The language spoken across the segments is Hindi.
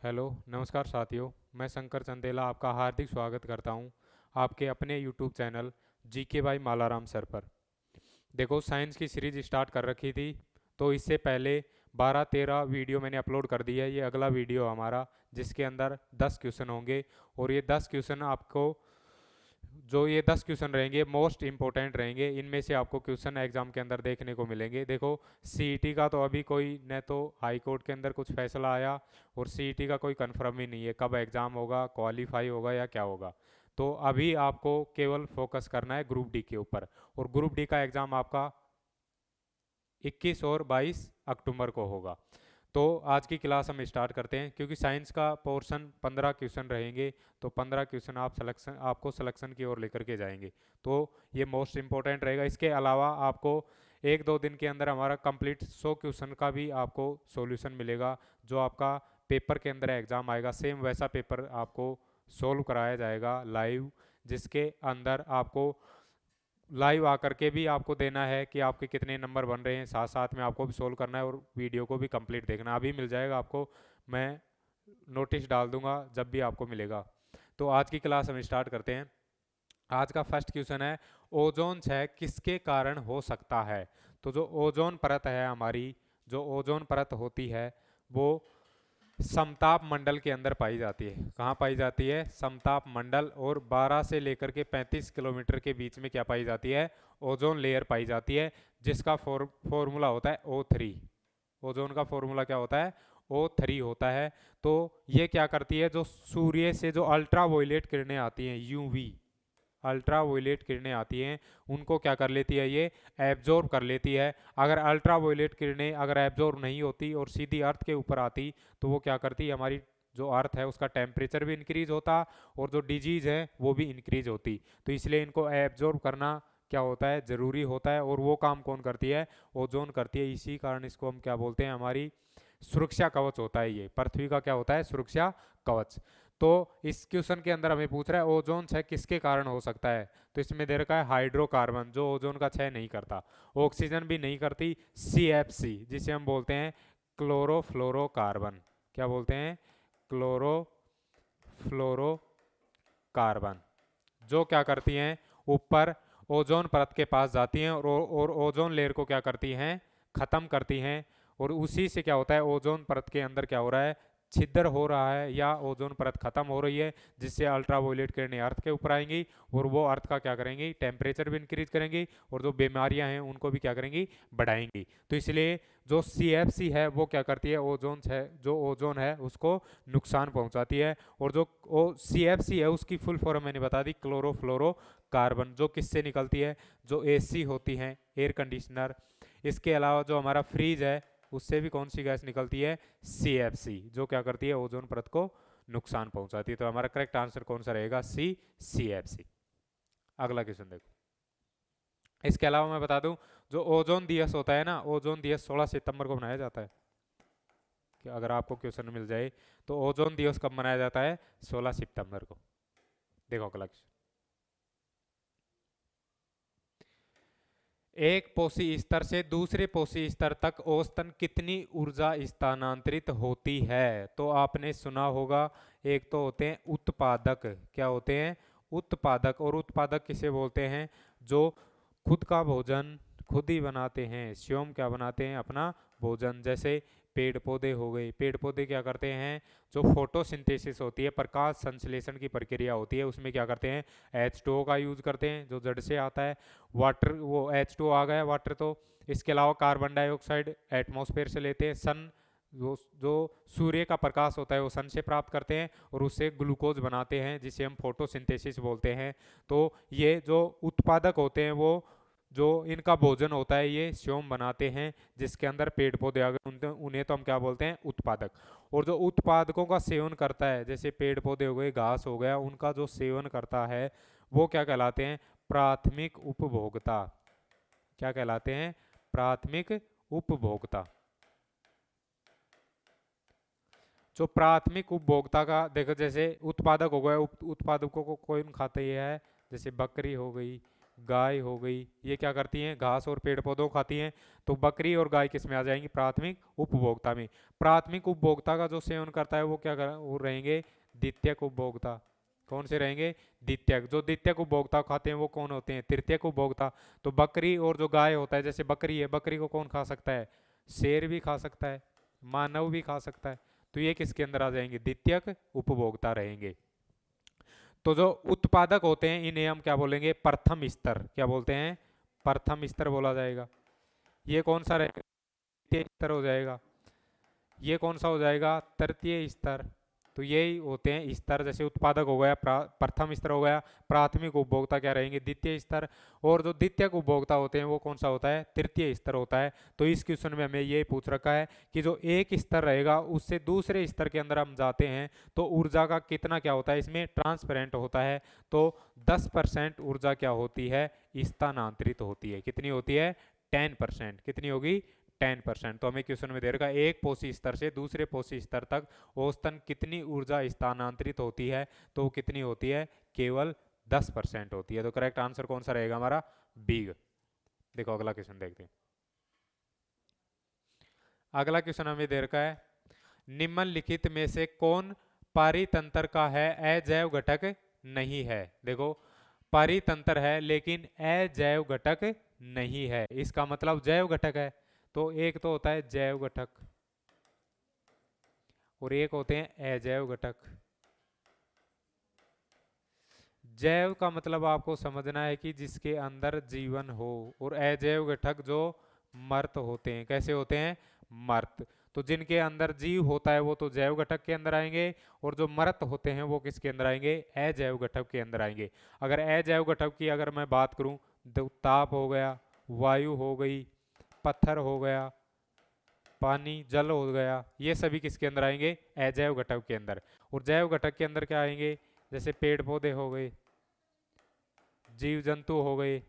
हेलो नमस्कार साथियों। मैं शंकर चंदेला आपका हार्दिक स्वागत करता हूं आपके अपने YouTube channel GK by Malaram sir पर। देखो, साइंस की सीरीज स्टार्ट कर रखी थी, तो इससे पहले 12-13 वीडियो मैंने अपलोड कर दी है। ये अगला वीडियो हमारा, जिसके अंदर 10 क्वेश्चन होंगे। और ये 10 क्वेश्चन आपको, जो ये 10 क्वेश्चन रहेंगे, मोस्ट इंपॉर्टेंट रहेंगे। इनमें से आपको क्वेश्चन एग्जाम के अंदर देखने को मिलेंगे। देखो, सीईटी का तो अभी कोई न तो हाई कोर्ट के अंदर कुछ फैसला आया, और सीईटी का कोई कंफर्म ही नहीं है कब एग्ज़ाम होगा, क्वालिफाई होगा या क्या होगा। तो अभी आपको केवल फोकस करना है ग्रुप डी के ऊपर। और ग्रुप डी का एग्ज़ाम आपका 21 और 22 अक्टूबर को होगा। तो आज की क्लास हम स्टार्ट करते हैं। क्योंकि साइंस का पोर्शन 15 क्वेश्चन रहेंगे, तो 15 क्वेश्चन आपको सिलेक्शन की ओर लेकर के जाएंगे। तो ये मोस्ट इंपॉर्टेंट रहेगा। इसके अलावा आपको 1-2 दिन के अंदर हमारा कंप्लीट 100 क्वेश्चन का भी आपको सॉल्यूशन मिलेगा। जो आपका पेपर के अंदर एग्ज़ाम आएगा, सेम वैसा पेपर आपको सोल्व कराया जाएगा लाइव, जिसके अंदर आपको लाइव आकर के भी आपको देना है कि आपके कितने नंबर बन रहे हैं, साथ साथ में आपको भी सोल्व करना है और वीडियो को भी कंप्लीट देखना। अभी मिल जाएगा आपको, मैं नोटिस डाल दूंगा जब भी आपको मिलेगा। तो आज की क्लास हम स्टार्ट करते हैं। आज का फर्स्ट क्वेश्चन है, ओजोन क्षय किसके कारण हो सकता है। तो जो ओजोन परत है हमारी, जो ओजोन परत होती है, वो समताप मंडल के अंदर पाई जाती है। कहाँ पाई जाती है? समताप मंडल। और 12 से लेकर के 35 किलोमीटर के बीच में क्या पाई जाती है? ओजोन लेयर पाई जाती है, जिसका फॉर्मूला होता है O3। ओजोन का फॉर्मूला क्या होता है? O3 होता है। तो ये क्या करती है, जो सूर्य से जो अल्ट्रा वायलेट किरणें आती हैं, यूवी अल्ट्रा वायलेट किरणें आती हैं, उनको क्या कर लेती है? ये एब्जॉर्ब कर लेती है। अगर अल्ट्रा वायलेट किरणें अगर एब्जॉर्ब नहीं होती और सीधी अर्थ के ऊपर आती, तो वो क्या करती? हमारी जो अर्थ है उसका टेम्परेचर भी इंक्रीज होता, और जो डिजीज है वो भी इंक्रीज होती। तो इसलिए इनको एब्जॉर्ब करना क्या होता है? ज़रूरी होता है। और वो काम कौन करती है? ओजोन करती है। इसी कारण इसको हम क्या बोलते हैं? हमारी सुरक्षा कवच होता है। ये पृथ्वी का क्या होता है? सुरक्षा कवच। तो इस क्वेश्चन के अंदर हमें पूछ रहा है ओजोन क्षय किसके कारण हो सकता है। तो इसमें दे रखा है हाइड्रोकार्बन, जो ओजोन का क्षय नहीं करता। ऑक्सीजन भी नहीं करती। CFC, जिसे हम बोलते हैं क्लोरोफ्लोरोकार्बन। क्या बोलते हैं? क्लोरोफ्लोरोकार्बन। जो क्या करती हैं? ऊपर ओजोन परत के पास जाती हैं, और ओजोन लेयर को क्या करती हैं? खत्म करती हैं। और उसी से क्या होता है? ओजोन परत के अंदर क्या हो रहा है? छिद्र हो रहा है, या ओजोन परत खत्म हो रही है, जिससे अल्ट्रावायलेट किरणें अर्थ के ऊपर आएंगी, और वो अर्थ का क्या करेंगी? टेम्परेचर भी इंक्रीज करेंगी, और जो बीमारियां हैं उनको भी क्या करेंगी? बढ़ाएंगी। तो इसलिए जो CFC है वो क्या करती है? ओजोन है, जो ओजोन है उसको नुकसान पहुंचाती है। और जो CFC है उसकी फुल फॉर्म मैंने बता दी, क्लोरोफ्लोरो कार्बन। जो किससे निकलती है? जो AC होती हैं, एयर कंडीशनर। इसके अलावा जो हमारा फ्रीज है, उससे भी कौन सी गैस निकलती है? CFC, जो क्या करती है? ओजोन परत को नुकसान पहुंचाती है। तो हमारा करेक्ट आंसर कौन सा रहेगा? C, CFC। अगला क्वेश्चन देखो। इसके अलावा मैं बता दूं, जो ओजोन दिवस होता है ना, ओजोन दिवस 16 सितंबर को मनाया जाता है। कि अगर आपको क्वेश्चन मिल जाए, तो ओजोन दिवस कब मनाया जाता है? 16 सितंबर को। देखो अगला क्वेश्चन। एक पोषी स्तर से दूसरे पोषी स्तर तक औसतन कितनी ऊर्जा स्थानांतरित होती है? तो आपने सुना होगा, एक तो होते हैं उत्पादक। क्या होते हैं? उत्पादक। और उत्पादक किसे बोलते हैं? जो खुद का भोजन खुद ही बनाते हैं, स्वयं क्या बनाते हैं? अपना भोजन। जैसे पेड़ पौधे हो गए। पेड़ पौधे क्या करते हैं? जो फोटोसिंथेसिस होती है, प्रकाश संश्लेषण की प्रक्रिया होती है, उसमें क्या करते हैं? H2O का यूज करते हैं, जो जड़ से आता है। वाटर, वो H2O आ गया, वाटर। तो इसके अलावा कार्बन डाइऑक्साइड एटमॉस्फेयर से लेते हैं। सन, जो सूर्य का प्रकाश होता है वो सन से प्राप्त करते हैं, और उससे ग्लूकोज बनाते हैं, जिसे हम फोटोसिंथेसिस बोलते हैं। तो ये जो उत्पादक होते हैं, वो जो इनका भोजन होता है ये स्वयं बनाते हैं, जिसके अंदर पेड़ पौधे आ गए, उन्हें तो हम क्या बोलते हैं? उत्पादक। और जो उत्पादकों का सेवन करता है, जैसे पेड़ पौधे हो गए, घास हो गया, उनका जो सेवन करता है, वो क्या कहलाते हैं? प्राथमिक उपभोक्ता। क्या कहलाते हैं? प्राथमिक उपभोक्ता। जो प्राथमिक उपभोक्ता का, देखो, जैसे उत्पादक हो गए, उत्पादकों को कौन खाते ही है? जैसे बकरी हो गई, गाय हो गई, ये क्या करती हैं, घास और पेड़ पौधों को खाती हैं। तो बकरी और गाय किस में आ जाएंगी, प्राथमिक उपभोक्ता में। प्राथमिक उपभोक्ता का जो सेवन करता है वो वो रहेंगे द्वितीयक उपभोक्ता। कौन से रहेंगे, द्वितीयक। जो द्वितीयक उपभोक्ता खाते हैं वो कौन होते हैं, तृतीयक उपभोक्ता। तो बकरी और जो गाय होता है, जैसे बकरी है, बकरी को कौन खा सकता है, शेर भी खा सकता है, मानव भी खा सकता है। तो ये किसके अंदर आ जाएंगे, द्वितीयक उपभोक्ता रहेंगे। तो जो उत्पादक होते हैं इन्हें हम क्या बोलेंगे, प्रथम स्तर, क्या बोलते हैं, प्रथम स्तर बोला जाएगा। ये कौन सा रहेगा, तृतीय स्तर हो जाएगा। ये कौन सा हो जाएगा, तृतीय स्तर। तो यही होते हैं स्तर, जैसे उत्पादक हो गया प्रथम स्तर हो गया, प्राथमिक उपभोक्ता क्या रहेंगे, द्वितीय स्तर। और जो द्वितीयक उपभोक्ता होते हैं वो कौन सा होता है, तृतीय स्तर होता है। तो इस क्वेश्चन में हमें ये पूछ रखा है कि जो एक स्तर रहेगा उससे दूसरे स्तर के अंदर हम जाते हैं तो ऊर्जा का कितना क्या होता है, इसमें ट्रांसपेरेंट होता है। तो 10% ऊर्जा क्या होती है, स्थानांतरित होती है। कितनी होती है, 10%। कितनी होगी, 10%। तो हमें क्वेश्चन में दे रखा है एक पोषी स्तर से दूसरे पोषी स्तर तक औसतन कितनी ऊर्जा स्थानांतरित होती है, तो वो कितनी होती है, केवल 10% होती है। तो करेक्ट आंसर कौन सा रहेगा हमारा, बी। देखो अगला क्वेश्चन देखते हैं। अगला क्वेश्चन हमें दे रखा है, निम्नलिखित में से कौन पारितंत्र का है अजैव घटक नहीं है। देखो पारितंत्र है लेकिन अजैव घटक नहीं है, इसका मतलब जैव घटक है। तो एक तो होता है जैव घटक और एक होते हैं अजैव घटक। जैव का मतलब आपको समझना है कि जिसके अंदर जीवन हो, और अजैव घटक जो मर्त होते हैं। कैसे होते हैं, मर्त। तो जिनके अंदर जीव होता है वो तो जैव घटक के अंदर आएंगे, और जो मर्त होते हैं वो किसके अंदर आएंगे, अजैव घटक के अंदर आएंगे। अगर अजैव घटक की अगर मैं बात करूं तो ताप हो गया, वायु हो गई, पत्थर हो गया, पानी जल हो गया, ये सभी किसके अंदर आएंगे, अजैव घटक के अंदर। और जैव घटक के अंदर क्या आएंगे, जैसे पेड़ पौधे हो गए, जीव जंतु हो गए,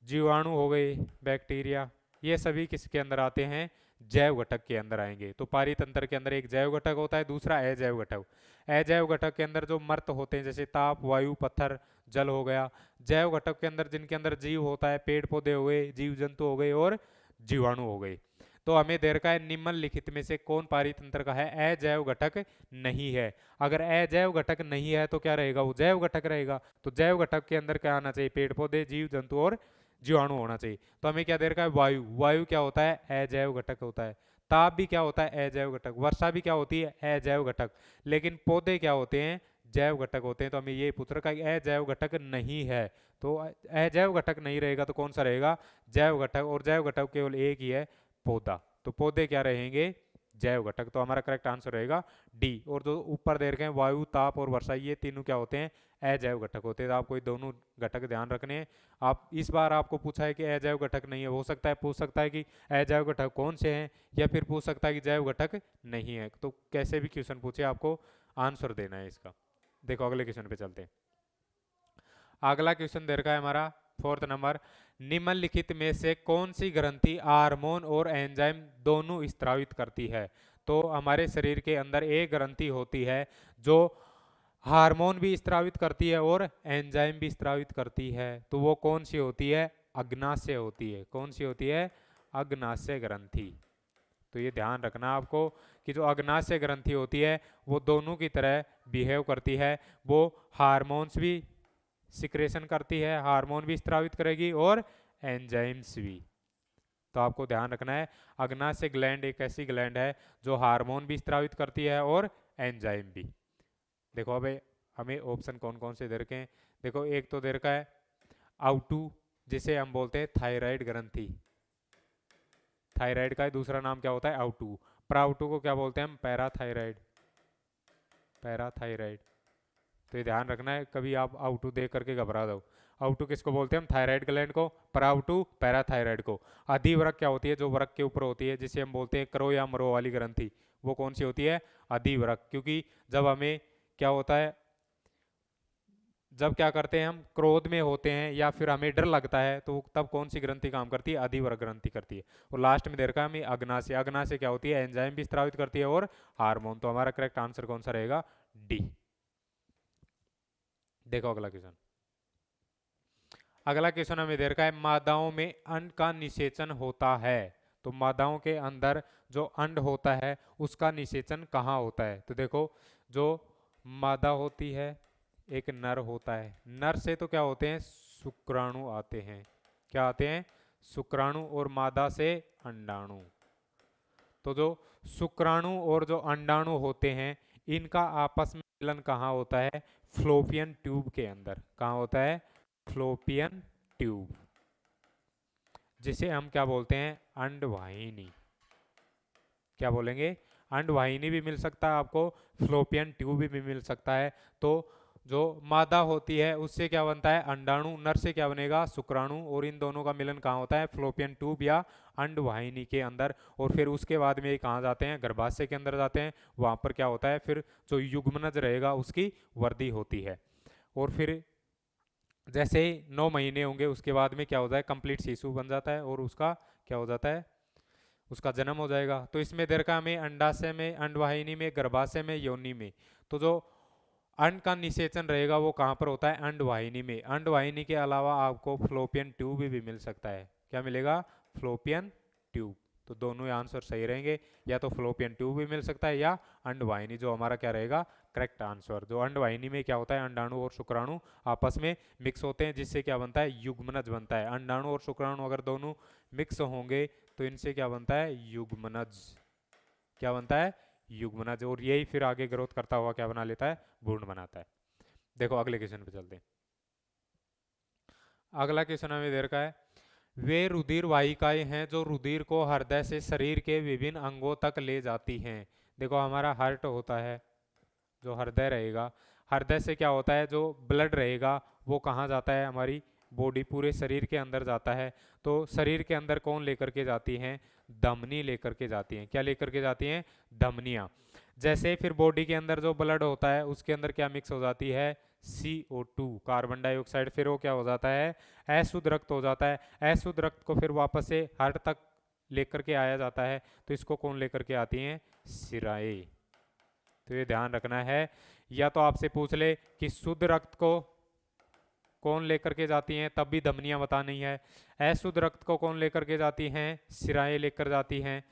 जीवाणु हो गए, बैक्टीरिया, ये सभी किसके अंदर आते हैं, जैव घटक के अंदर आएंगे। तो पारितंत्र के अंदर एक जैव घटक होता है, दूसरा अजैव घटक। अजैव घटक के अंदर जो मर्त होते हैं जैसे ताप, वायु, पत्थर, जल हो गया। जैव घटक के अंदर जिनके अंदर जीव होता है, पेड़ पौधे हो गए, जीव जंतु हो गए और जीवाणु हो गए। तो हमें दे रखा है निम्नलिखित में से कौन पारितंत्र का है अजैव घटक नहीं है। अगर अजैव घटक नहीं है तो क्या रहेगा, वो जैव घटक रहेगा। तो जैव घटक के अंदर क्या आना चाहिए, पेड़ पौधे, जीव जंतु और जीवाणु होना चाहिए। तो हमें क्या दे रखा है, वायु। वायु क्या होता है, अजैव घटक होता है। ताप भी क्या होता है, अजैव घटक। वर्षा भी क्या होती है, अजैव घटक। लेकिन पौधे क्या होते हैं, जैव घटक होते हैं। तो हमें ये पूछ रखा है कि अजैव घटक नहीं है। तो अजैव घटक नहीं रहेगा तो कौन सा रहेगा, जैव घटक। और जैव घटक केवल एक ही है, पौधा। तो पौधे क्या रहेंगे, जैव घटक। तो हमारा करेक्ट आंसर रहेगा डी। और जो ऊपर दे रखे हैं वायु, ताप और वर्षा, ये तीनों क्या होते हैं, अजैव घटक होते हैं। तो आपको ये दोनों घटक ध्यान रखने हैं। आप इस बार आपको पूछा है कि अजैव घटक नहीं है, हो सकता है पूछ सकता है कि अजैव घटक कौन से हैं, या फिर पूछ सकता है कि जैव घटक नहीं है। तो कैसे भी क्वेश्चन पूछे आपको आंसर देना है इसका। देखो अगले क्वेश्चन पे चलते हैं। अगला क्वेश्चन दे रखा है हमारा 4th नंबर, निम्नलिखित में से कौन सी ग्रंथि हार्मोन और एंजाइम दोनों स्त्रावित करती है। तो हमारे शरीर के अंदर एक ग्रंथि होती है जो हार्मोन भी स्त्रावित करती है और एंजाइम भी स्त्रावित करती है। तो वो कौन सी होती है, अग्नाशय होती है। कौन सी होती है, अग्नाशय ग्रंथि। तो ये ध्यान रखना आपको कि जो अग्नाशय ग्रंथि होती है वो दोनों की तरह बिहेव करती है। वो हार्मोन्स भी सिक्रेशन करती है, हार्मोन भी स्त्रावित करेगी और एंजाइम्स भी। तो आपको ध्यान रखना है, अग्नाशय ग्लैंड एक ऐसी ग्लैंड है जो हार्मोन भी स्त्रावित करती है और एंजाइम भी। देखो अबे हमें ऑप्शन कौन कौन से दे रखे हैं। देखो एक तो दे रखा है आउटू, जिसे हम बोलते हैं थायराइड ग्रंथि। थायराइड का दूसरा नाम क्या होता है, आउटू। प्राउटू को क्या बोलते हैं हम, पैराथायराइड। पैराथायराइड। तो ये ध्यान रखना है, कभी आप आउटू देख करके घबरा दो। आउटू किसको बोलते हैं हम, थायराइड ग्लैंड को। पराउटू पैराथायराइड को। अधिवृक्क क्या होती है, जो वृक्क के ऊपर होती है, जिसे हम बोलते हैं क्रो या मरो वाली ग्रंथि, वो कौन सी होती है, अधिवृक्क। क्योंकि जब हमें क्या होता है, जब क्या करते हैं हम क्रोध में होते हैं या फिर हमें डर लगता है, तो तब कौन सी ग्रंथि काम करती है, अधिवृक्क ग्रंथि करती है। और लास्ट में दे रखा है हमें अग्नाशय। अग्नाशय क्या होती है, एंजाइम भी स्त्रावित करती है और हार्मोन। तो हमारा करेक्ट आंसर कौन सा रहेगा, डी। देखो अगला क्वेश्चन। अगला क्वेश्चन हमें दे रखा है मादाओं में अंड का निषेचन होता है। तो मादाओं के अंदर जो अंड होता है उसका निषेचन कहाँ होता है? तो देखो, जो मादा होती है, एक नर होता है, नर से तो क्या होते हैं, शुक्राणु आते हैं। क्या आते हैं? शुक्राणु। और मादा से अंडाणु। तो जो शुक्राणु और जो अंडाणु होते हैं इनका आपस में मिलन कहाँ होता है? फ्लोपियन ट्यूब के अंदर। कहाँ होता है? फ्लोपियन ट्यूब, जिसे हम क्या बोलते हैं? अंडवाहिनी। क्या बोलेंगे? अंडवाहिनी भी मिल सकता है आपको, फ्लोपियन ट्यूब भी मिल सकता है। तो जो मादा होती है उससे क्या बनता है? अंडाणु। नर से क्या बनेगा? शुक्राणु। और इन दोनों का मिलन कहाँ होता है? फ्लोपियन ट्यूब या अंडवाहिनी के अंदर। और फिर उसके बाद में ये कहाँ जाते हैं? गर्भाशय के अंदर जाते हैं। वहाँ पर क्या होता है? फिर जो युग्मनज रहेगा उसकी वृद्धि होती है। और फिर जैसे ही 9 महीने होंगे उसके बाद में क्या होता है? कंप्लीट शिशु बन जाता है और उसका क्या हो जाता है? उसका जन्म हो जाएगा। तो इसमें दीर्घा में, अंडाशय में, अंडवाहिनी में, गर्भाशय में, योनि में। तो जो अंड का निषेचन रहेगा वो कहाँ पर होता है? अंडवाहिनी में। अंडवाहिनी के अलावा आपको फ्लोपियन ट्यूब भी मिल सकता है। क्या मिलेगा? Fallopian tube. तो दोनों आंसर सही रहेंगे, या तो फ्लोपियन ट्यूब भी मिल सकता है या अंडवाहिनी, जो हमारा क्या रहेगा? Correct answer. जो अंडवाहिनी में क्या होता है? अंडाणु और शुक्राणु आपस में मिक्स होते हैं, जिससे क्या बनता है? युग्मनज बनता है। अंडाणु और शुक्राणु अगर दोनों मिक्स होंगे तो इनसे क्या बनता है? युग्मनज। क्या बनता है? युग्मनज। और यही फिर आगे ग्रोथ करता हुआ क्या बना लेता है? भ्रूण बनाता है। देखो अगले क्वेश्चन पे चलते हैं। अगला क्वेश्चन हमें दे रखा है वे रुधिर वाहिकाएं हैं जो रुधिर को हृदय से शरीर के विभिन्न अंगों तक ले जाती हैं। देखो हमारा हार्ट होता है, जो हृदय रहेगा, हृदय से क्या होता है? जो ब्लड रहेगा वो कहाँ जाता है? हमारी बॉडी, पूरे शरीर के अंदर जाता है। तो शरीर के अंदर कौन लेकर के जाती हैं? धमनी लेकर के जाती हैं। क्या लेकर के जाती हैं? धमनियाँ। जैसे फिर बॉडी के अंदर जो ब्लड होता है उसके अंदर क्या मिक्स हो जाती है? CO2, carbon dioxide. फिर वो क्या हो जाता है? अशुद्ध रक्त हो जाता है। अशुद्ध रक्त को फिर वापस से हार्ट तक लेकर के आया जाता है। तो इसको कौन लेकर के आती हैं? शिराएं। तो ये ध्यान रखना है। या तो आपसे पूछ ले कि शुद्ध रक्त को कौन लेकर के जाती हैं, तब भी धमनियां बतानी है। अशुद्ध रक्त को कौन लेकर के जाती हैं? शिराएं लेकर जाती हैं।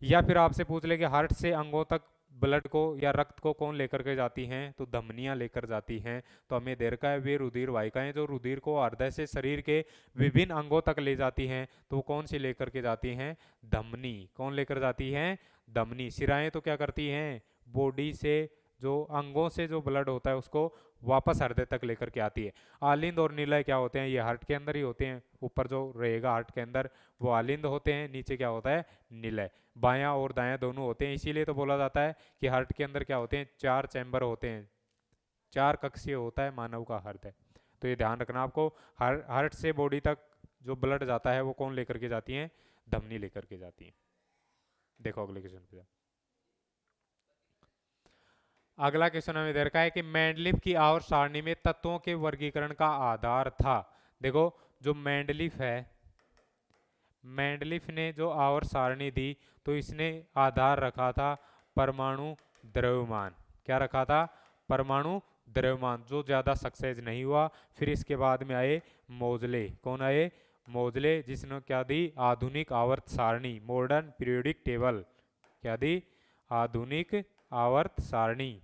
या फिर आपसे पूछ ले कि हार्ट से अंगों तक ब्लड को या रक्त को कौन लेकर के जाती हैं, तो धमनियां लेकर जाती हैं। तो हमें दे रखा है वे रुधिर वाहिकाएं जो रुधिर को हृदय से शरीर के विभिन्न अंगों तक ले जाती हैं, तो वो कौन सी लेकर के जाती हैं? धमनी। कौन लेकर जाती हैं? धमनी। शिराएं तो क्या करती हैं? बॉडी से, जो अंगों से जो ब्लड होता है उसको वापस हृदय तक लेकर के आती है। आलिंद और निलय क्या होते हैं? ये हार्ट के अंदर ही होते हैं। ऊपर जो रहेगा हार्ट के अंदर वो आलिंद होते हैं, नीचे क्या होता है? निलय। बायां और दायां दोनों होते हैं। इसीलिए तो बोला जाता है कि हार्ट के अंदर क्या होते हैं? 4 चैम्बर होते हैं, 4 कक्षीय होता है मानव का हृदय। तो ये ध्यान रखना आपको। हार्ट से बॉडी तक जो ब्लड जाता है वो कौन लेकर के जाती है? धमनी लेकर के जाती है। देखो अगले क्वेश्चन पे। अगला क्वेश्चन हमें दे रखा है कि मैंडलीफ की आवर्त सारणी में तत्वों के वर्गीकरण का आधार था। देखो जो मैंडलीफ है, मैंडलीफ ने जो आवर्त सारणी दी तो इसने आधार रखा था परमाणु द्रव्यमान। क्या रखा था? परमाणु द्रव्यमान, जो ज़्यादा सक्सेस नहीं हुआ। फिर इसके बाद में आए मोजले। कौन आए? मोजले, जिसने क्या दी? आधुनिक आवर्त सारणी, मॉडर्न पीरियोडिक टेबल। क्या दी? आधुनिक आवर्त सारणी,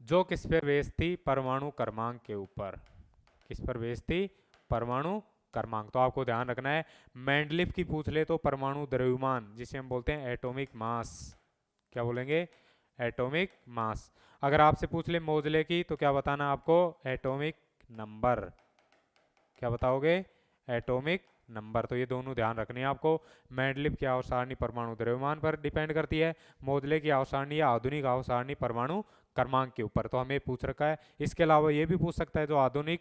जो किस पर बेस्ड थी? परमाणु क्रमांक के ऊपर। किस पर बेस्ड थी? परमाणु क्रमांक। तो आपको ध्यान रखना है, मैंडलीफ की पूछ ले तो परमाणु द्रव्यमान, जिसे हम बोलते हैं एटॉमिक मास। क्या बोलेंगे? Atomic mass. अगर आपसे पूछ ले मोजले की तो क्या बताना आपको? Atomic number. क्या बताओगे? Atomic number. तो ये दोनों ध्यान रखने हैं आपको। मैंडलीफ की आवर्त सारणी परमाणु द्रव्यमान पर डिपेंड करती है, मोजले की आवर्त सारणी या आधुनिक आवर्त सारणी परमाणु क्रमांक के ऊपर। तो हमें पूछ रखा है। इसके अलावा ये भी पूछ सकता है जो आधुनिक,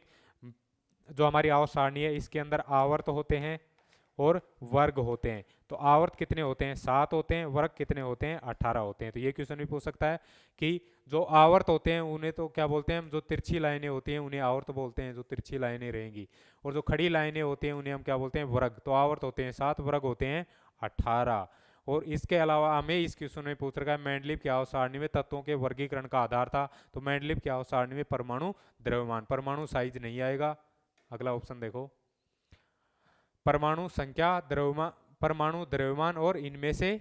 जो हमारी आवर्त सारणी है इसके अंदर आवर्त होते हैं और वर्ग होते हैं। तो आवर्त कितने होते हैं? 7 होते हैं। वर्ग कितने होते हैं? 18 होते हैं। तो ये क्वेश्चन भी पूछ सकता है कि जो आवर्त होते हैं उन्हें तो क्या बोलते हैं हम? जो तिरछी लाइनें होती हैं उन्हें आवर्त बोलते हैं, जो तिरछी लाइनें रहेंगी। और जो खड़ी लाइनें होती हैं उन्हें हम क्या बोलते हैं? वर्ग। तो आवर्त होते हैं 7, वर्ग होते हैं 18। और इसके अलावा हमें इस क्वेश्चन में पूछ रखा है मैंडलीफ की आवर्त सारणी में तत्वों के वर्गीकरण का आधार था। तो मैंडलीफ की आवर्त सारणी में परमाणु द्रव्यमान, परमाणु साइज नहीं आएगा, अगला ऑप्शन देखो, परमाणु संख्या द्रव्यमान, परमाणु द्रव्यमान और इनमें से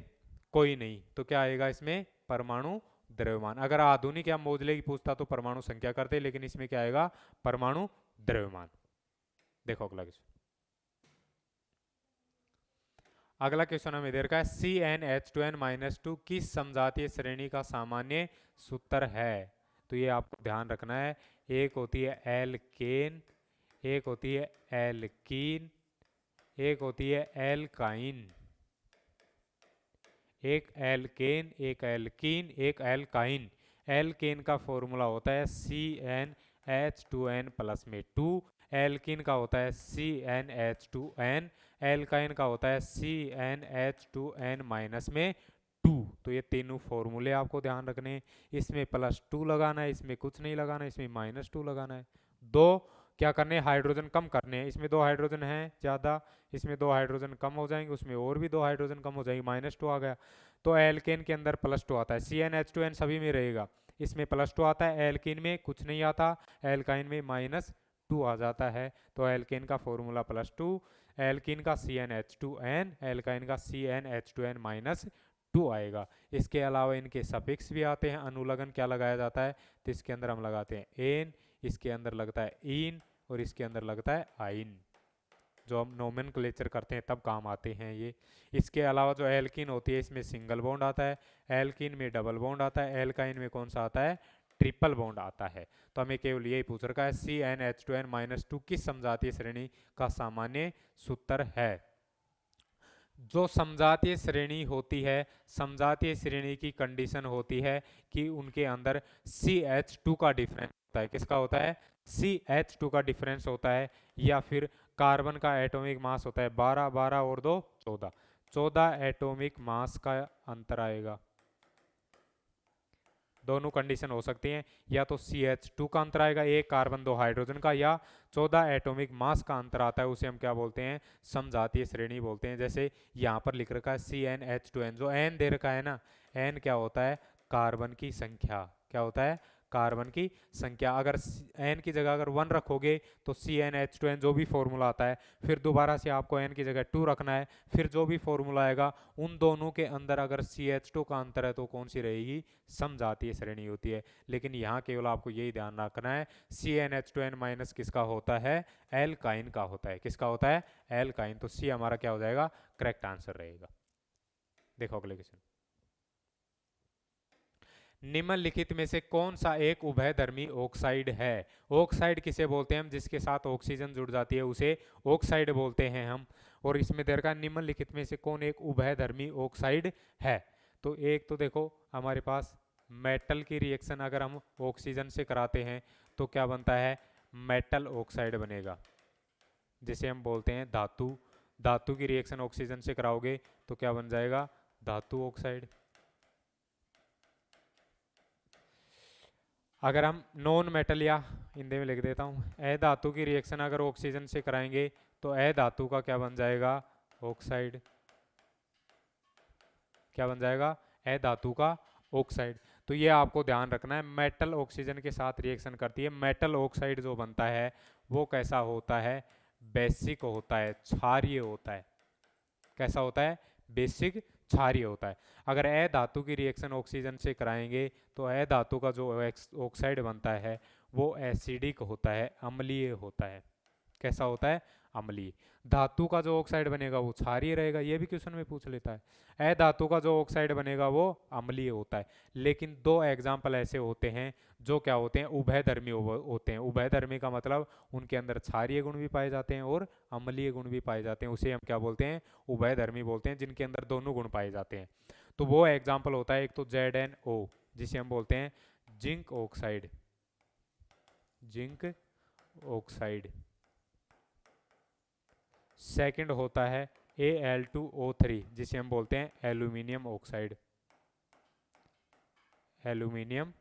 कोई नहीं, तो क्या आएगा इसमें, परमाणु द्रव्यमान। अगर आधुनिक या मोजले की पूछता तो परमाणु संख्या करते, लेकिन इसमें क्या आएगा, परमाणु द्रव्यमान। देखो अगला क्वेश्चन, अगला क्वेश्चन हमें दे रखा है CnH2n-2 किस समजातीय श्रेणी का सामान्य सूत्र है। तो ये आपको ध्यान रखना है, एक होती है एल्केन, एक होती है एल्कीन, एक होती है एल्काइन, एक एल्केन, एक एल्कीन, एक एल्काइन। एल्केन का फॉर्मूला होता है CnH2n प्लस में 2, एल्कीन का होता है CnH2n, एल्काइन का होता है CnH2n माइनस में 2। तो ये तीनों फॉर्मूले आपको ध्यान रखने हैं। इसमें +2 लगाना है, इसमें कुछ नहीं लगाना है, इसमें -2 लगाना है। दो क्या करने हैं, हाइड्रोजन कम करने हैं। इसमें 2 हाइड्रोजन हैं ज़्यादा, इसमें 2 हाइड्रोजन कम हो जाएंगे, उसमें और भी 2 हाइड्रोजन कम हो जाएंगे, -2 आ गया। तो एल्केन के अंदर +2 आता है, CnH2n सभी में रहेगा, इसमें +2 आता है, एल्कीन में कुछ नहीं आता, एल्काइन में -2 आ जाता है। तो एल्केन का फॉर्मूला +2, एल्कीन का CnH2n, एल्काइन का CnH2n-2 आएगा। इसके अलावा इनके सफिक्स भी आते हैं, अनुलग्न क्या लगाया जाता है, तो इसके अंदर हम लगाते हैं एन, इसके अंदर लगता है इन, और इसके अंदर लगता है आइन। जो हम नोमेनक्लेचर करते हैं तब काम आते हैं ये। इसके अलावा जो एल्कीन होती है इसमें सिंगल बॉन्ड आता है, एल्कीन में डबल बॉन्ड आता है, एल्काइन में कौन सा आता है, ट्रिपल बॉन्ड आता है। तो हमें केवल यही पूछ रखा है CnH2n-2 किस समजातीय श्रेणी का सामान्य सूत्र है। जो समजातीय श्रेणी होती है, समजातीय श्रेणी की कंडीशन होती है कि उनके अंदर CH2 का डिफरेंस होता है। किसका होता है, CH2 का डिफरेंस होता है, या फिर कार्बन का एटॉमिक मास होता है 12, 12 और 2 14, 14 एटॉमिक मास का अंतर आएगा। दोनों कंडीशन हो सकती हैं, या तो CH2 का अंतर आएगा, एक कार्बन 2 हाइड्रोजन का, या 14 एटॉमिक मास का अंतर आता है, उसे हम क्या बोलते हैं, समजातीय श्रेणी बोलते हैं। जैसे यहाँ पर लिख रखा है CnH2n, जो n दे रखा है ना, n क्या होता है, कार्बन की संख्या, क्या होता है, कार्बन की संख्या। अगर n की जगह अगर 1 रखोगे तो CnH2n जो भी फॉर्मूला आता है, फिर दोबारा से आपको n की जगह 2 रखना है, फिर जो भी फॉर्मूला आएगा उन दोनों के अंदर अगर CH2 का अंतर है तो कौन सी रहेगी, समजातीय श्रेणी होती है। लेकिन यहाँ केवल आपको यही ध्यान रखना है, CnH2n माइनस किसका होता है, एल्काइन का होता है। किसका होता है, एल्काइन। तो सी हमारा क्या हो जाएगा, करेक्ट आंसर रहेगा। देखो अगले क्वेश्चन, निम्नलिखित में से कौन सा एक उभयधर्मी ऑक्साइड है। ऑक्साइड किसे बोलते हैं हम, जिसके साथ ऑक्सीजन जुड़ जाती है उसे ऑक्साइड बोलते हैं हम। और इसमें दे रखा निम्नलिखित में से कौन एक उभयधर्मी ऑक्साइड है। तो एक तो देखो हमारे पास मेटल की रिएक्शन अगर हम ऑक्सीजन से कराते हैं तो क्या बनता है, मेटल ऑक्साइड बनेगा, जिसे हम बोलते हैं धातु। धातु की रिएक्शन ऑक्सीजन से कराओगे तो क्या बन जाएगा, धातु ऑक्साइड। अगर हम नॉन मेटल, या हिंदी में लिख देता हूँ, अधातु की रिएक्शन अगर ऑक्सीजन से कराएंगे तो अधातु का क्या बन जाएगा, ऑक्साइड। क्या बन जाएगा, अधातु का ऑक्साइड। तो ये आपको ध्यान रखना है, मेटल ऑक्सीजन के साथ रिएक्शन करती है। मेटल ऑक्साइड जो बनता है वो कैसा होता है, बेसिक होता है, क्षारीय होता है। कैसा होता है, बेसिक क्षारीय होता है। अगर अधातु की रिएक्शन ऑक्सीजन से कराएंगे तो अधातु का जो ऑक्साइड बनता है वो एसिडिक होता है, अम्लीय होता है। कैसा होता है, अम्लीय। धातु का जो ऑक्साइड बनेगा वो क्षारीय रहेगा, ये भी क्वेश्चन में पूछ लेता है। अधातु का जो ऑक्साइड बनेगा वो अम्लीय होता है। लेकिन 2 एग्जाम्पल ऐसे होते हैं जो क्या होते हैं, उभयधर्मी होते हैं। उभयधर्मी का मतलब उनके अंदर क्षारीय गुण भी पाए जाते हैं और अम्लीय गुण भी पाए जाते हैं, उसे हम क्या बोलते हैं, उभयधर्मी बोलते हैं, जिनके अंदर दोनों गुण पाए जाते हैं। तो वो एग्जाम्पल होता है, एक तो ZnO जिसे हम बोलते हैं zinc oxide, zinc oxide. Second होता है Al2O3 जिसे हम बोलते हैं एल्यूमिनियम ऑक्साइड, एल्यूमिनियम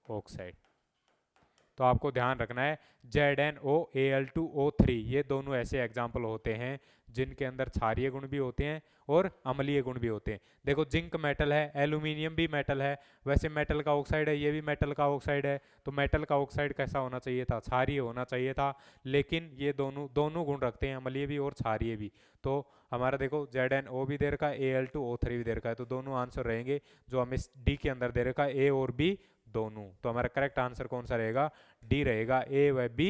ऑक्साइड। तो आपको ध्यान रखना है ZnOAl2O3 ये दोनों ऐसे एग्जाम्पल होते हैं जिनके अंदर क्षारीय गुण भी होते हैं और अम्लीय गुण भी होते हैं। देखो जिंक मेटल है, एल्यूमिनियम भी मेटल है, वैसे मेटल का ऑक्साइड है, ये भी मेटल का ऑक्साइड है। तो मेटल का ऑक्साइड कैसा होना चाहिए था? क्षारीय होना चाहिए था, लेकिन ये दोनों दोनों गुण रखते हैं, अम्लीय भी और क्षारीय भी। तो हमारा देखो ZnO भी दे रखा है, Al2O3 भी दे रखा है, तो दोनों आंसर रहेंगे जो हमें डी के अंदर दे रखा है, ए और बी दोनों। तो हमारा करेक्ट आंसर कौन सा रहेगा? डी रहेगा, ए व बी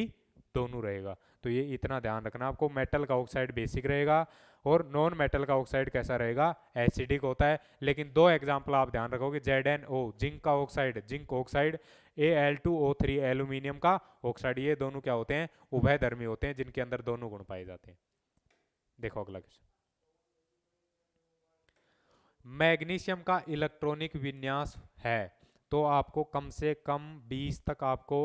दोनों रहेगा। तो ये इतना ध्यान रखना आपको, मेटल का ऑक्साइड बेसिक रहेगा और नॉन मेटल का ऑक्साइड कैसा रहेगा? एसिडिक होता है। लेकिन दो एग्जांपल आप ध्यान रखोगे, ZnO जिंक का oxide, zinc oxide, Al2O3 aluminium का ऑक्साइड, ये दोनों क्या होते हैं? उभयधर्मी होते हैं, जिनके अंदर दोनों गुण पाए जाते हैं। देखो अगला क्वेश्चन, मैग्नीशियम का इलेक्ट्रॉनिक विन्यास है, तो आपको कम से कम 20 तक आपको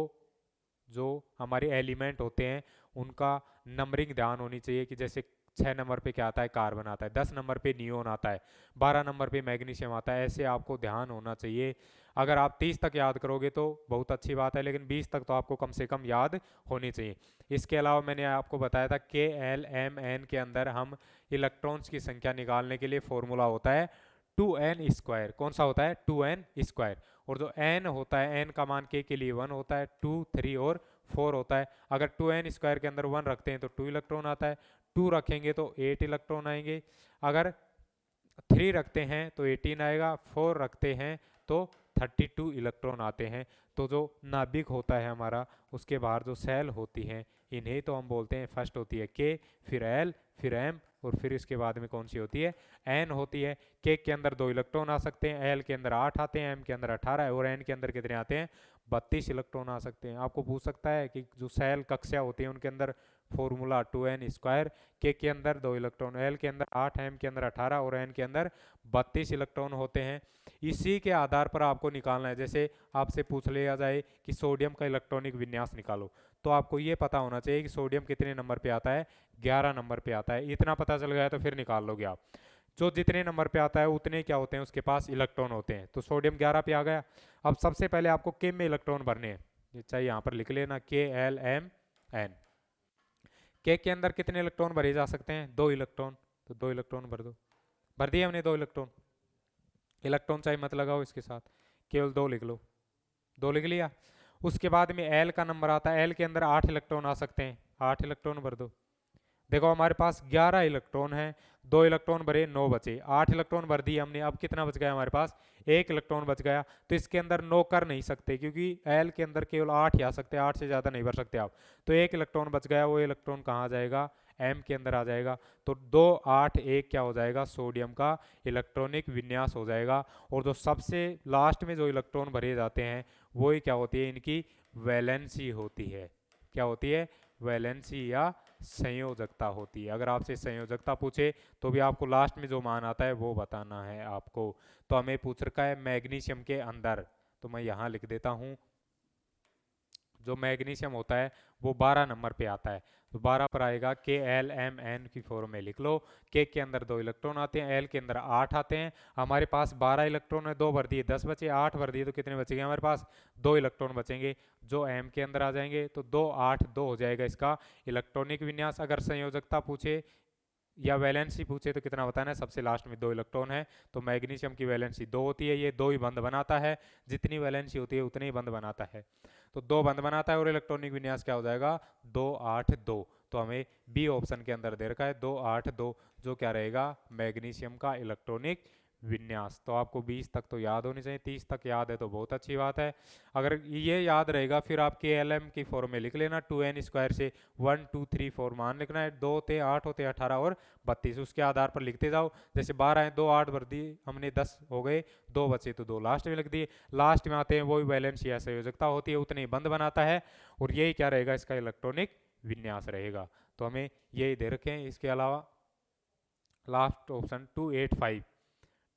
जो हमारे एलिमेंट होते हैं उनका नंबरिंग ध्यान होनी चाहिए कि जैसे 6 नंबर पे क्या आता है? कार्बन आता है, 10 नंबर पे नियोन आता है, 12 नंबर पे मैग्नीशियम आता है, ऐसे आपको ध्यान होना चाहिए। अगर आप 30 तक याद करोगे तो बहुत अच्छी बात है, लेकिन 20 तक तो आपको कम से कम याद होनी चाहिए। इसके अलावा मैंने आपको बताया था KLMN के अंदर हम इलेक्ट्रॉन्स की संख्या निकालने के लिए फॉर्मूला होता है 2n²। कौन सा होता है? 2n²। और जो n होता है, n का मान k के लिए 1 होता है, 2, 3 और 4 होता है। अगर 2n² के अंदर 1 रखते हैं तो 2 इलेक्ट्रॉन आता है, 2 रखेंगे तो 8 इलेक्ट्रॉन आएंगे, अगर 3 रखते हैं तो 18 आएगा, 4 रखते हैं तो 32 इलेक्ट्रॉन आते हैं। तो जो नाभिक होता है हमारा, उसके बाहर जो सेल होती हैं, इन्हें तो हम बोलते हैं, फर्स्ट होती है K, फिर L, फिर M और फिर इसके बाद में कौन सी होती है? N होती है। K के अंदर 2 इलेक्ट्रॉन आ सकते हैं, L के अंदर 8 आते हैं, M के अंदर 18 और N के अंदर कितने आते हैं? 32 इलेक्ट्रॉन आ सकते हैं। आपको पूछ सकता है कि जो सेल कक्षा होती है उनके अंदर फॉर्मूला 2n², K के अंदर 2 इलेक्ट्रॉन, L के अंदर 8, M के अंदर 18 और N के अंदर 32 इलेक्ट्रॉन होते हैं। इसी के आधार पर आपको निकालना है। जैसे आपसे पूछ लिया जाए कि सोडियम का इलेक्ट्रॉनिक विन्यास निकालो, तो आपको ये पता होना चाहिए कि सोडियम कितने नंबर पे आता है? 11 नंबर पे आता है। इतना पता चल गया तो फिर निकाल लोगे आप। जो जितने नंबर पे आता है उतने क्या होते हैं? उसके पास इलेक्ट्रॉन होते हैं। तो सोडियम 11 पे आ गया। अब सबसे पहले आपको के में इलेक्ट्रॉन भरने हैं, चाहिए यहाँ पर लिख लेना KLMN। के अंदर कितने इलेक्ट्रॉन भरे जा सकते हैं? 2 इलेक्ट्रॉन, तो 2 इलेक्ट्रॉन भर दो। भर दिए हमने 2 इलेक्ट्रॉन, इलेक्ट्रॉन चाहे मत लगाओ इसके साथ, केवल 2 लिख लो, 2 लिख लिया। उसके बाद में एल का नंबर आता है, एल के अंदर 8 इलेक्ट्रॉन आ सकते हैं, 8 इलेक्ट्रॉन भर दो। देखो हमारे पास 11 इलेक्ट्रॉन है, 2 इलेक्ट्रॉन भरे, 9 बचे, 8 इलेक्ट्रॉन भर दिए हमने। अब कितना बच गया हमारे पास? 1 इलेक्ट्रॉन बच गया। तो इसके अंदर 9 कर नहीं सकते क्योंकि एल के अंदर केवल 8 ही आ सकते हैं, 8 से ज़्यादा नहीं भर सकते आप। तो 1 इलेक्ट्रॉन बच गया, वो इलेक्ट्रॉन कहाँ आ जाएगा? एम के अंदर आ जाएगा। तो 2, 8, 1 क्या हो जाएगा? सोडियम का इलेक्ट्रॉनिक विन्यास हो जाएगा। और जो सबसे लास्ट में जो इलेक्ट्रॉन भरे जाते हैं वो ही क्या होती है? इनकी वैलेंसी होती है। क्या होती है? वैलेंसी या संयोजकता होती है। अगर आपसे संयोजकता पूछे तो भी आपको लास्ट में जो मान आता है वो बताना है आपको। तो हमें पूछ रखा है मैग्नीशियम के अंदर, तो मैं यहाँ लिख देता हूँ, जो मैग्नीशियम होता है वो 12 नंबर पे आता है। तो 12 पर आएगा KLMN की फॉर्म में लिख लो। के अंदर 2 इलेक्ट्रॉन आते हैं, एल के अंदर 8 आते हैं। हमारे पास 12 इलेक्ट्रॉन है, 2 भर दिए, 10 बचे, 8 भर दिए तो कितने बचेंगे हमारे पास? 2 इलेक्ट्रॉन बचेंगे जो एम के अंदर आ जाएंगे। तो 2, 8, 2 हो जाएगा इसका इलेक्ट्रॉनिक विन्यास। अगर संयोजकता पूछे या वैलेंसी पूछे तो कितना बताना है? सबसे लास्ट में 2 इलेक्ट्रॉन है, तो मैग्नीशियम की वैलेंसी 2 होती है, ये 2 ही बंद बनाता है, जितनी वैलेंसी होती है उतने ही बंद बनाता है। तो 2 बंद बनाता है और इलेक्ट्रॉनिक विन्यास क्या हो जाएगा? 2, 8, 2। तो हमें बी ऑप्शन के अंदर दे रखा है 2, 8, 2, जो क्या रहेगा? मैग्नीशियम का इलेक्ट्रॉनिक विन्यास। तो आपको 20 तक तो याद होनी चाहिए, 30 तक याद है तो बहुत अच्छी बात है। अगर ये याद रहेगा फिर आप KLM की फॉर्म में लिख लेना, 2n² से 1, 2, 3, 4 मान लिखना है। 2 होते 8 होते 18 और 32, उसके आधार पर लिखते जाओ। जैसे 12 है, 2, 8 भर दिए हमने, 10 हो गए, 2 बचे तो 2 लास्ट में लिख दिए। लास्ट में आते हैं वही वैलेंसी या संयोजकता होती है, उतने ही बंद बनाता है और यही क्या रहेगा? इसका इलेक्ट्रॉनिक विन्यास रहेगा। तो हमें यही दे रखे हैं। इसके अलावा लास्ट ऑप्शन 285,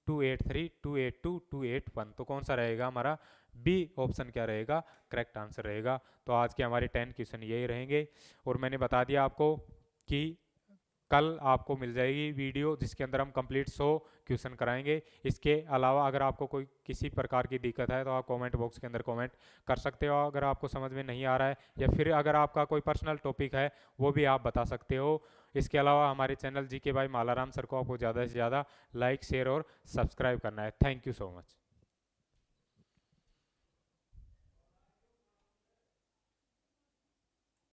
283, 282, 281, तो कौन सा रहेगा हमारा? बी ऑप्शन क्या रहेगा? करेक्ट आंसर रहेगा। तो आज के हमारे 10 क्वेश्चन यही रहेंगे और मैंने बता दिया आपको कि कल आपको मिल जाएगी वीडियो जिसके अंदर हम कंप्लीट 100 क्वेश्चन कराएंगे। इसके अलावा अगर आपको कोई किसी प्रकार की दिक्कत है तो आप कमेंट बॉक्स के अंदर कमेंट कर सकते हो। अगर आपको समझ में नहीं आ रहा है या फिर अगर आपका कोई पर्सनल टॉपिक है वो भी आप बता सकते हो। इसके अलावा हमारे channel GK by Malaram sir को आपको ज़्यादा से ज़्यादा लाइक शेयर और सब्सक्राइब करना है। Thank you so much.